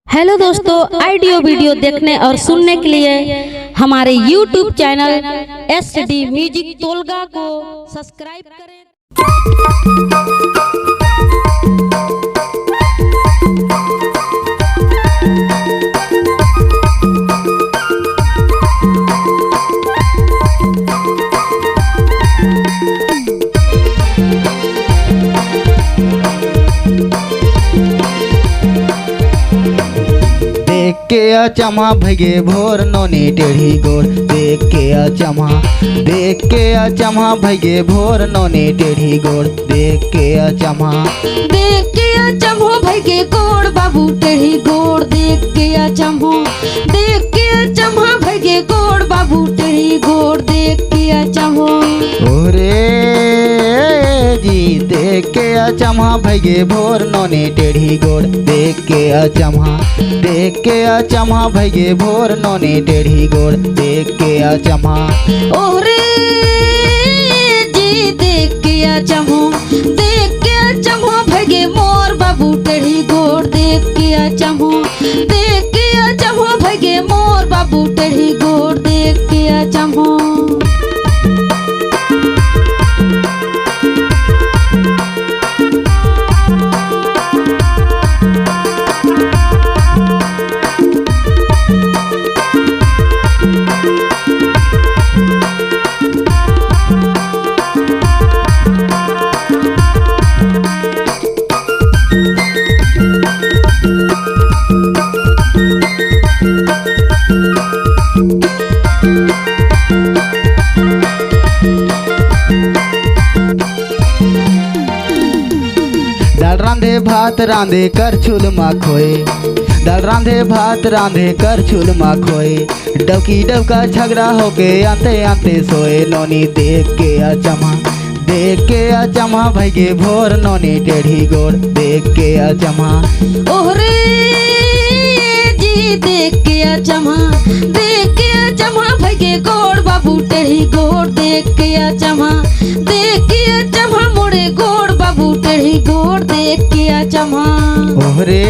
Hello दोस्तों, audio video देखने और सुनने के लिए हमारे YouTube चैनल SD म्यूजिक तोलगा को सब्सक्राइब करें। देख के अचमा भगे भोर नोनी टेढ़ी गोड़। देख के अचमा भगे भोर नोनी टेढ़ी गोड़। देख के अचमा भगे गोड़ बाबू टेढ़ी गोड़। देख के अचम्हो भगे गोड़ बाबू टेढ़ी गोड़। देख के अचम्हो ओरे जी देख के अचमा भगे भोर नोनी टेढ़ी गोड़। देख के अचमा भगे भोर नोनी टेढ़ी गोड़। देख के अचमा ओरे जी देख के अचम्हो भगे मोर बाबू टेढ़ी गोड़। देख के अचम्हो भगे मोर बाबू टेढ़ी गोड़। देख के अचम्हो दाल रांधे भात रांधे कर चूल मा खोए। दाल रांधे भात रांधे कर चूल मा खोए। डबकी डबका झगड़ा होके आते आते सोए। नोनी देख के अचमा भगे भोर नोनी टेढ़ी गोड़। देख के अचमा ओरे जी देख के अचमा भगे गोड़ बाबू टेढ़ी गोड़। देख के अचमा मोरे गोड़ बाबू टेढ़ी गोड़। देख के अचमा ओहरे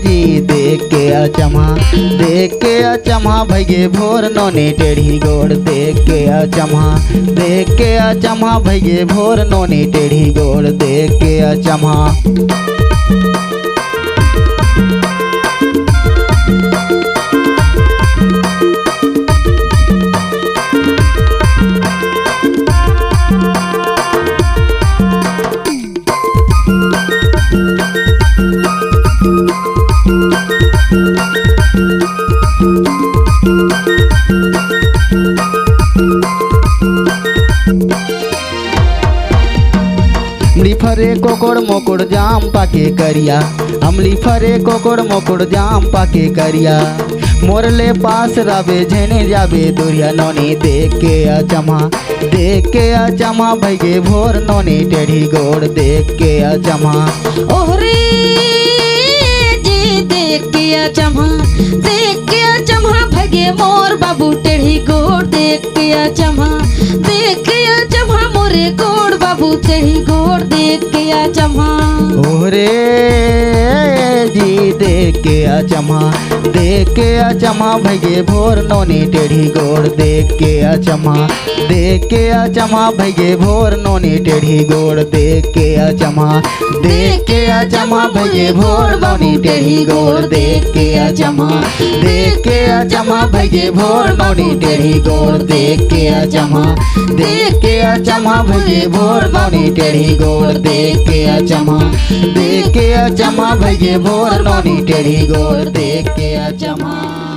जी देख के अचमा भगे भोर नोनी टेढ़ी गोड़। देख के अचमा भगे भोर नोनी टेढ़ी गोड़। देख के अचमा अमली फरे कोकोड़ मोकोड़ जाम पाके करिया। अमली फरे कोकोड़ मोकोड़ जाम पाके करिया। मोरले पास राबे झेने जाबे दुरिया। नोनी देख के अचमा भगे भोर नोनी टेढ़ी गोड़। देख के अचमा ओहरे जी देख के अचमा भगे मोर बाबू टेढ़ी गोड़। देख के अचमा मोरे गोड़ बाबू टेढ़ी गोड़। देख के अचमा ओरे जी देख के अचमा भगे भोर नोनी टेढ़ी गोड़। देख के अचमा भगे भोर नोनी टेढ़ी गोड़। देख के अचमा भगे भोर नोनी टेढ़ी गोड़। देख के अचमा भगे भोर नोनी टेढ़ी गोड़। देख के अचमा भगे भोर नोनी टेढ़ी गोड़। देख के अचमा भगे भोर नोनी टेढ़ी गोड़। देख के अचमा।